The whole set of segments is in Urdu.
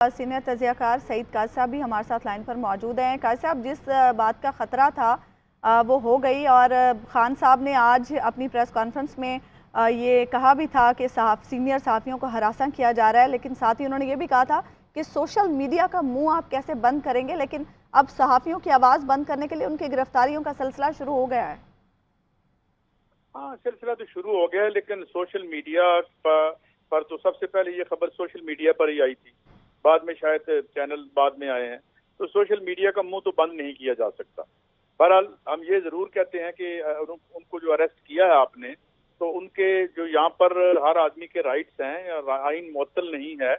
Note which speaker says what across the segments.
Speaker 1: سینئر تجزیہ کار سعید قاضی صاحب بھی ہمارے ساتھ لائن پر موجود ہیں۔ قاضی صاحب، جس بات کا خطرہ تھا وہ ہو گئی، اور خان صاحب نے آج اپنی پریس کانفرنس میں یہ کہا بھی تھا کہ سینئر صحافیوں کو ہراساں کیا جا رہا ہے، لیکن ساتھ ہی انہوں نے یہ بھی کہا تھا کہ سوشل میڈیا کا منہ آپ کیسے بند کریں گے، لیکن اب صحافیوں کی آواز بند کرنے کے لیے ان کی گرفتاریوں کا سلسلہ شروع ہو گیا ہے۔
Speaker 2: ہاں، سلسلہ تو شروع ہو گیا ہے، لیکن سوشل میڈیا پر تو سب سے پہلے یہ خبر سوشل میڈیا پر ہی آئی تھی، بعد میں شاید چینل بعد میں آئے ہیں، تو سوشل میڈیا کا منہ تو بند نہیں کیا جا سکتا۔ بہرحال ہم یہ ضرور کہتے ہیں کہ ان کو جو اریسٹ کیا ہے آپ نے، تو ان کے جو یہاں پر ہر آدمی کے رائٹس ہیں، آئین معطل نہیں ہے،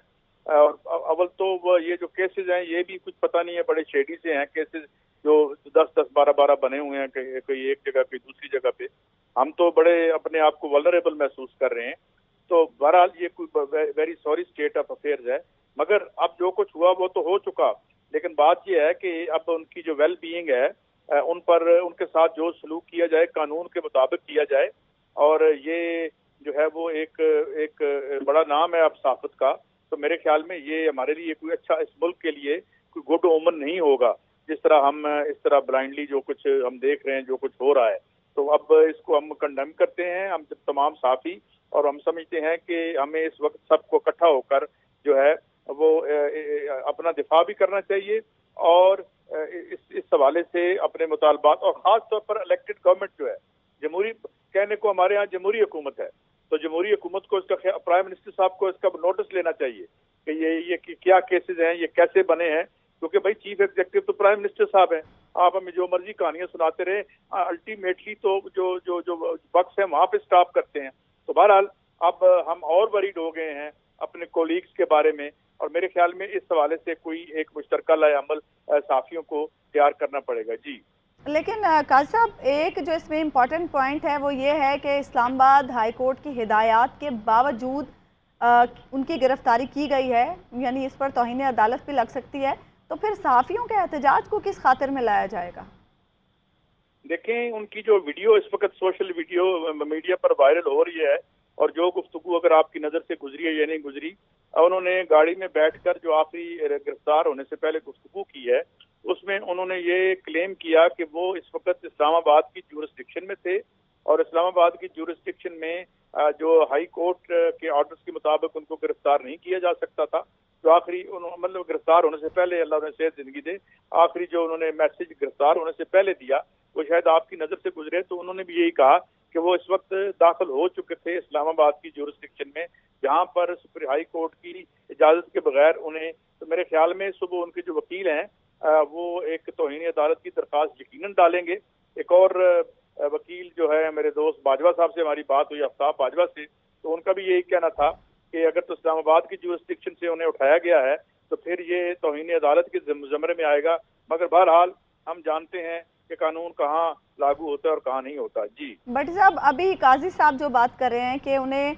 Speaker 2: اور اول تو وہ یہ جو کیسز ہیں یہ بھی کچھ پتہ نہیں ہے، بڑے شیڈی سے ہیں کیسز، جو 10-10 12-12 بنے ہوئے ہیں کوئی ایک جگہ پہ دوسری جگہ پہ، ہم تو بڑے اپنے آپ کو ولنریبل محسوس کر رہے ہیں۔ تو بہرحال یہ کوئی very sorry state of affairs ہے، مگر اب جو کچھ ہوا وہ تو ہو چکا، لیکن بات یہ ہے کہ اب ان کی جو ویل بینگ ہے، ان پر ان کے ساتھ جو سلوک کیا جائے قانون کے مطابق کیا جائے، اور یہ جو ہے وہ ایک بڑا نام ہے اب صحافت کا، تو میرے خیال میں یہ ہمارے لیے کوئی اچھا، اس ملک کے لیے کوئی گڈ اومن نہیں ہوگا، جس طرح ہم اس طرح بلائنڈلی جو کچھ ہم دیکھ رہے ہیں، جو کچھ ہو رہا ہے، تو اب اس کو ہم کنڈیم کرتے ہیں، ہم تمام صحافی، اور ہم سمجھتے ہیں کہ ہمیں اس وقت سب کو اکٹھا ہو کر جو ہے وہ اپنا دفاع بھی کرنا چاہیے، اور اس حوالے سے اپنے مطالبات، اور خاص طور پر الیکٹڈ گورنمنٹ جو ہے، جمہوری کہنے کو ہمارے ہاں جمہوری حکومت ہے، تو جمہوری حکومت کو اس کا، پرائم منسٹر صاحب کو اس کا نوٹس لینا چاہیے کہ یہ کیا کیسز ہیں، یہ کیسے بنے ہیں، کیونکہ بھائی چیف ایگزیکٹو تو پرائم منسٹر صاحب ہیں، آپ ہمیں جو مرضی کہانیاں سناتے رہے، الٹیمیٹلی تو جو بکس ہیں وہاں پہ سٹاپ کرتے ہیں۔ تو بہرحال اب ہم اور وریڈ ہو گئے ہیں اپنے کولیگز کے بارے میں، اور میرے خیال میں اس حوالے سے کوئی ایک مشترکہ لائحہ عمل صحافیوں کو تیار کرنا پڑے گا۔ جی،
Speaker 1: لیکن قاضی صاحب، ایک جو اس میں امپورٹنٹ پوائنٹ ہے وہ یہ ہے کہ اسلام آباد ہائی کورٹ کی ہدایات کے باوجود ان کی گرفتاری کی گئی ہے، یعنی اس پر توہین عدالت بھی لگ سکتی ہے، تو پھر صحافیوں کے احتجاج کو کس خاطر میں لایا جائے گا؟
Speaker 2: دیکھیں، ان کی جو ویڈیو اس وقت سوشل ویڈیو میڈیا پر وائرل ہو رہی ہے، اور جو گفتگو اگر آپ کی نظر سے گزری ہے یا نہیں گزری، انہوں نے گاڑی میں بیٹھ کر جو آخری گرفتار ہونے سے پہلے گفتگو کی ہے، اس میں انہوں نے یہ کلیم کیا کہ وہ اس وقت اسلام آباد کی جورسڈکشن میں تھے، اور اسلام آباد کی جورسڈکشن میں جو ہائی کورٹ کے آرڈرز کے مطابق ان کو گرفتار نہیں کیا جا سکتا تھا، جو آخری مطلب گرفتار ہونے سے پہلے، اللہ انہیں صحت زندگی دے، آخری جو انہوں نے میسج گرفتار ہونے سے پہلے دیا وہ شاید آپ کی نظر سے گزرے، تو انہوں نے بھی یہی کہا کہ وہ اس وقت داخل ہو چکے تھے اسلام آباد کی جورسڈکشن میں، جہاں پر سپر ہائی کورٹ کی اجازت کے بغیر انہیں، تو میرے خیال میں صبح ان کے جو وکیل ہیں وہ ایک توہین عدالت کی درخواست یقیناً ڈالیں گے۔ ایک اور وکیل جو ہے میرے دوست باجوہ صاحب سے ہماری بات ہوئی، آفتاب باجوہ سے، تو ان کا بھی یہی کہنا تھا کہ اگر تو اسلام آباد کی جورسڈکشن سے انہیں اٹھایا گیا ہے تو پھر یہ توہین عدالت کے زمرے میں آئے گا، مگر بہرحال ہم جانتے ہیں کہ قانون کہاں لاگو ہوتا ہے اور کہاں نہیں ہوتا۔ جی
Speaker 1: بٹ صاحب، ابھی قاضی صاحب جو بات کر رہے ہیں کہ انہیں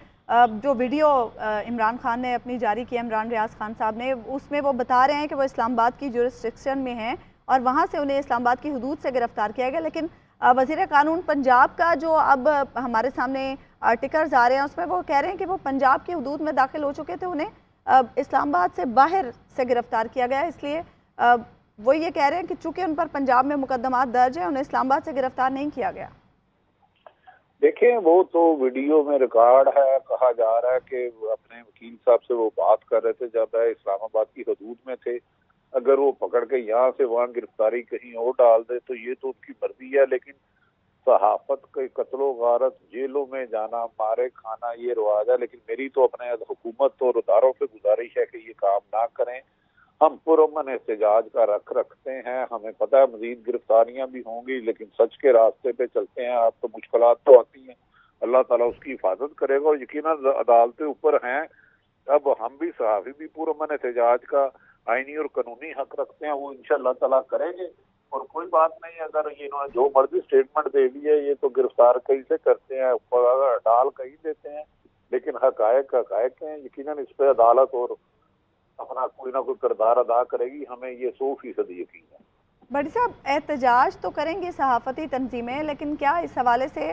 Speaker 1: جو ویڈیو عمران خان نے اپنی جاری کی، عمران ریاض خان صاحب نے، اس میں وہ بتا رہے ہیں کہ وہ اسلام آباد کی جورسڈکشن میں ہیں اور وہاں سے انہیں اسلام آباد کی حدود سے گرفتار کیا گیا، لیکن وزیر قانون پنجاب کا جو اب ہمارے سامنے آرٹیکلز آ رہے ہیں اس میں وہ کہہ رہے ہیں کہ وہ پنجاب کی حدود میں داخل ہو چکے تھے، انہیں اسلام آباد سے باہر سے گرفتار کیا گیا، اس لیے وہ یہ کہہ رہے ہیں کہ چونکہ ان پر پنجاب میں مقدمات درج ہیں، انہیں اسلام آباد سے گرفتار نہیں کیا گیا۔
Speaker 3: دیکھیں، وہ تو ویڈیو میں ریکارڈ ہے، کہا جا رہا ہے کہ اپنے وکیل صاحب سے وہ بات کر رہے تھے جب اسلام آباد کی حدود میں تھے، اگر وہ پکڑ کے یہاں سے وہاں گرفتاری کہیں اور ڈال دے تو یہ تو ان کی مرضی ہے، لیکن صحافت کے قتل و غارت، جیلوں میں جانا، مارے کھانا، یہ رواج ہے، لیکن میری تو اپنے حکومت اور اداروں سے گزارش ہے کہ یہ کام نہ کریں۔ ہم پرامن احتجاج کا رکھتے ہیں، ہمیں پتہ ہے مزید گرفتاریاں بھی ہوں گی، لیکن سچ کے راستے پہ چلتے ہیں، آپ تو مشکلات تو آتی ہیں، اللہ تعالیٰ اس کی حفاظت کرے گا، اور یقیناً عدالتیں اوپر ہیں۔ اب ہم بھی صحافی بھی پرامن احتجاج کا آئینی اور قانونی حق رکھتے ہیں، وہ انشاءاللہ تعالیٰ کریں گے، اور کوئی بات نہیں، اگر انہوں نے جو مرضی اسٹیٹمنٹ دے دی ہے، یہ تو گرفتار کہیں سے کرتے ہیں، ڈال کہیں دیتے ہیں، لیکن حقائق ہیں، یقیناً اس پہ عدالت اور اپنا کوئی نہ کوئی کردار ادا کرے گی، ہمیں یہ 100% یقین ہے۔
Speaker 1: بڑی صاحب، احتجاج تو کریں گی صحافتی تنظیمیں، لیکن کیا اس حوالے سے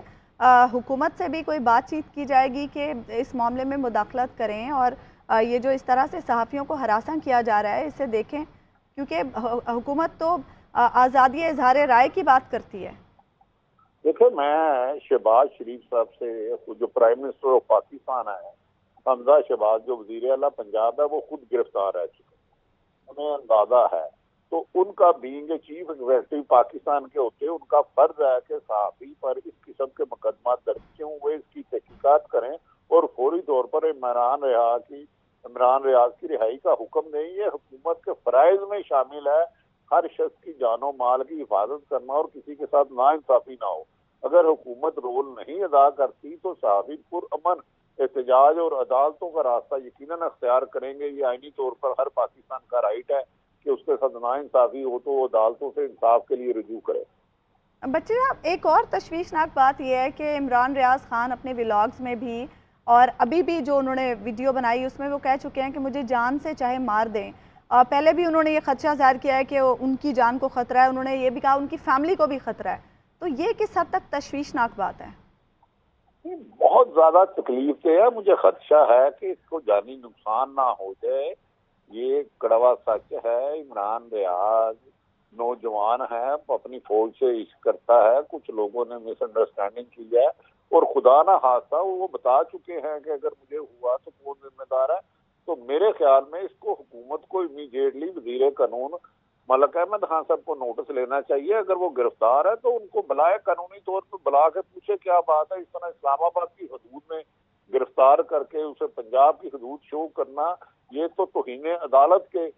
Speaker 1: حکومت سے بھی کوئی بات چیت کی جائے گی کہ اس معاملے میں مداخلت کریں، اور یہ جو اس طرح سے صحافیوں کو ہراساں کیا جا رہا ہے اسے دیکھیں، کیونکہ حکومت تو آزادی اظہار رائے کی بات کرتی ہے۔
Speaker 3: دیکھیں، میں شہباز شریف صاحب سے، جو پرائم منسٹر آف پاکستان ہے، حمزہ شہباز جو وزیر اعلیٰ پنجاب ہے، وہ خود گرفتار رہ چکے، انہیں اندازہ ہے، تو ان کا بینگ چیف ایگزیکٹو پاکستان کے ہوتے ان کا فرض ہے کہ صحافی پر اس قسم کے مقدمات درج کیوں ہوئے، اس کی تحقیقات کریں اور فوری طور پر عمران ریاض کی رہائی کا حکم دیں۔ یہ حکومت کے فرائض میں شامل ہے ہر شخص کی جان و مال کی حفاظت کرنا اور کسی کے ساتھ ناانصافی نہ ہو۔ اگر حکومت رول نہیں ادا کرتی تو صحافی پرامن احتجاج اور عدالتوں کا راستہ یقیناً اختیار کریں گے۔ یہ آئینی طور پر ہر پاکستان کا رائٹ ہے کہ اس کے ساتھ ناانصافی ہو تو وہ عدالتوں سے انصاف کے لیے رجوع کرے۔
Speaker 1: بچے صاحب، ایک اور تشویشناک بات یہ ہے کہ عمران ریاض خان اپنے ولاگز میں بھی اور ابھی بھی جو انہوں نے ویڈیو بنائی اس میں وہ کہہ چکے ہیں کہ مجھے جان سے چاہے مار دیں۔ پہلے بھی انہوں نے یہ خدشہ ظاہر کیا ہے کہ ان کی جان کو خطرہ ہے، انہوں نے یہ بھی کہا ان کی فیملی کو بھی خطرہ ہے، تو یہ کس حد تک تشویشناک بات ہے؟
Speaker 3: بہت زیادہ تکلیف دہ ہے، مجھے خدشہ ہے کہ اس کو جانی نقصان نہ ہو جائے۔ یہ کڑوا سچ ہے، عمران ریاض نوجوان ہے، اپنی فوج سے عشق کرتا ہے، کچھ لوگوں نے مس انڈرسٹینڈنگ کی ہے اور خدا نہ خواستہ وہ بتا چکے ہیں کہ اگر مجھے ہوا تو کون ذمہ دار ہے۔ تو میرے خیال میں اس کو حکومت کو امیڈیٹلی وزیر قانون ملک احمد خان صاحب کو نوٹس لینا چاہیے۔ اگر وہ گرفتار ہے تو ان کو بلائے، قانونی طور پر بلا کے پوچھے کیا بات ہے۔ اس طرح اسلام آباد کی حدود میں گرفتار کر کے اسے پنجاب کی حدود شو کرنا، یہ تو توہین عدالت کے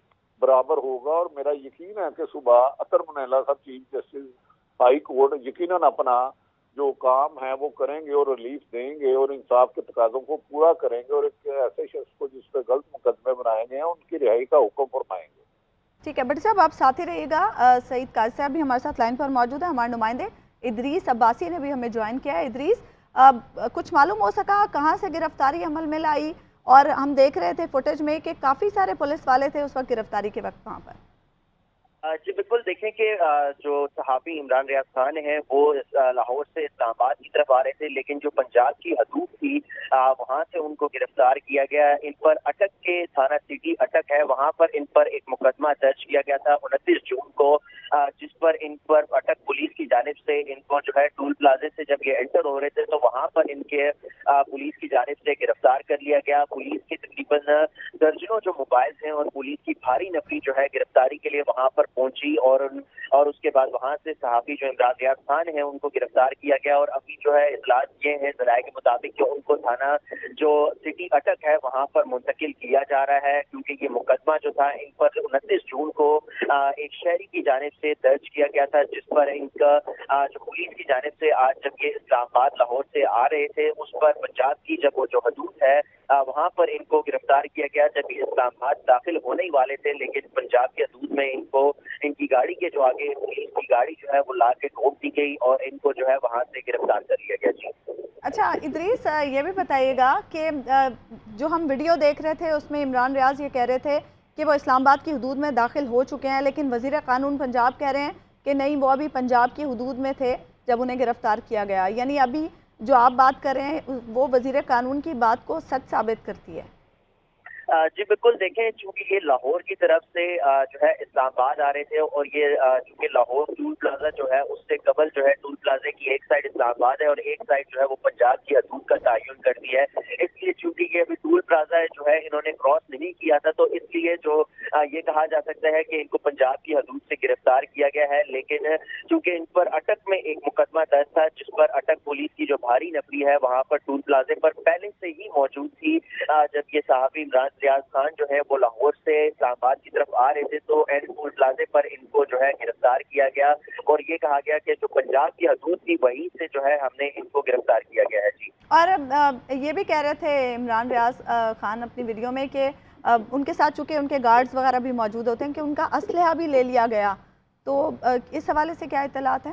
Speaker 3: برابر ہوگا۔ اور میرا یقین ہے کہ صبح اطہر منیلا صاحب چیف جسٹس ہائی کورٹ یقیناً اپنا جو کام ہے وہ کریں گے اور ریلیف دیں گے اور انصاف کے تقاضوں کو پورا کریں گے اور ایک ایسے شخص کو جس پہ غلط مقدمے بنائے گئے ہیں ان کی رہائی کا حکم فرمائیں گے۔
Speaker 1: ٹھیک ہے بٹی صاحب، آپ ساتھ ہی رہیے گا۔ سعید قاضی صاحب بھی ہمارے ساتھ لائن پر موجود ہیں، ہمارے نمائندے ادریس عباسی نے بھی ہمیں جوائن کیا ہے۔ ادریس، کچھ معلوم ہو سکا کہاں سے گرفتاری عمل میں لائی؟ اور ہم دیکھ رہے تھے فوٹیج میں کہ کافی سارے پولیس والے تھے اس وقت گرفتاری کے وقت وہاں پر۔
Speaker 4: جی بالکل، دیکھیں کہ جو صحافی عمران ریاض خان ہیں وہ لاہور سے اسلام آباد کی طرف آ رہے تھے، لیکن جو پنجاب کی حدود تھی وہاں سے ان کو گرفتار کیا گیا۔ ان پر اٹک کے تھانہ سٹی اٹک ہے، وہاں پر ان پر ایک مقدمہ درج کیا گیا تھا 29 جون کو، جس پر ان پر اٹک پولیس کی جانب سے ان کو جو ہے ٹول پلازے سے جب یہ انٹر ہو رہے تھے تو وہاں پر ان کے پولیس کی جانب سے گرفتار کر لیا گیا۔ پولیس کے تقریباً درجنوں جو موبائل ہیں اور پولیس کی بھاری نفری جو ہے گرفتاری کے لیے وہاں پر پہنچی اور اس کے بعد وہاں سے صحافی جو عمران ریاض خان ہیں ان کو گرفتار کیا گیا۔ اور ابھی جو ہے اطلاعات یہ ہیں ذرائع کے مطابق کہ ان کو تھانہ جو سٹی اٹک ہے وہاں پر منتقل کیا جا رہا ہے، کیونکہ یہ مقدمہ جو تھا ان پر 29 جون کو ایک شہری کی جانب سے درج کیا گیا تھا، جس پر ان کا جو پولیس کی جانب سے آج جب یہ اسلام آباد لاہور سے آ رہے تھے اس پر پنجاب کی جب وہ جو حدود ہے وہاں پر ان کو گرفتار کیا گیا جب یہ اسلام آباد داخل ہونے ہی والے تھے، لیکن پنجاب کے حدود میں ان کی گاڑی کے جو آگے پولیس کی گاڑی جو ہے وہ لا کے ٹھوک دی گئی اور ان کو جو ہے وہاں سے گرفتار کر لیا گیا۔ جی
Speaker 1: اچھا ادریس، یہ بھی بتائیے گا کہ جو ہم ویڈیو دیکھ رہے تھے اس میں عمران ریاض یہ کہہ رہے تھے کہ وہ اسلام آباد کی حدود میں داخل ہو چکے ہیں، لیکن وزیر قانون پنجاب کہہ رہے ہیں کہ نہیں، وہ ابھی پنجاب کی حدود میں تھے جب انہیں گرفتار کیا گیا۔ یعنی ابھی جو آپ بات کر رہے ہیں وہ وزیر قانون کی بات کو سچ ثابت کرتی ہے۔
Speaker 4: جی بالکل، دیکھیں چونکہ یہ لاہور کی طرف سے جو ہے اسلام آباد آ رہے تھے اور یہ چونکہ لاہور ٹول پلازا جو ہے اس سے قبل جو ہے ٹول پلازے کی ایک سائڈ اسلام آباد ہے اور ایک سائڈ جو ہے وہ پنجاب کی حدود کا تعین کرتی ہے، اس لیے چونکہ یہ ابھی ٹول پلازا جو ہے انہوں نے کراس نہیں کیا تھا تو اس لیے جو یہ کہا جا سکتا ہے کہ ان کو پنجاب کی حدود سے گرفتار کیا گیا ہے۔ لیکن چونکہ ان پر اٹک میں ایک مقدمہ درج تھا جس پر اٹک پولیس کی جو بھاری نفری ہے وہاں پر ٹول پلازے پر پہلے سے ہی موجود تھی، جب یہ صحافی عمران ریاض خان جو ہے وہ لاہور سے اسلام آباد کی طرف آ رہے تھے تو ٹول پلازے پر ان کو جو ہے گرفتار کیا گیا اور یہ کہا گیا کہ جو پنجاب کی حدود تھی وہیں سے جو ہے ہم نے ان کو گرفتار کیا گیا ہے۔ جی
Speaker 1: اور یہ بھی کہہ رہے تھے عمران ریاض خان اپنی ویڈیو میں کہ ان کے ساتھ چونکہ ان کے گارڈز وغیرہ بھی موجود ہوتے ہیں کہ ان کا اسلحہ بھی لے لیا گیا، تو اس حوالے سے کیا اطلاعات ہیں؟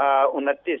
Speaker 5: 29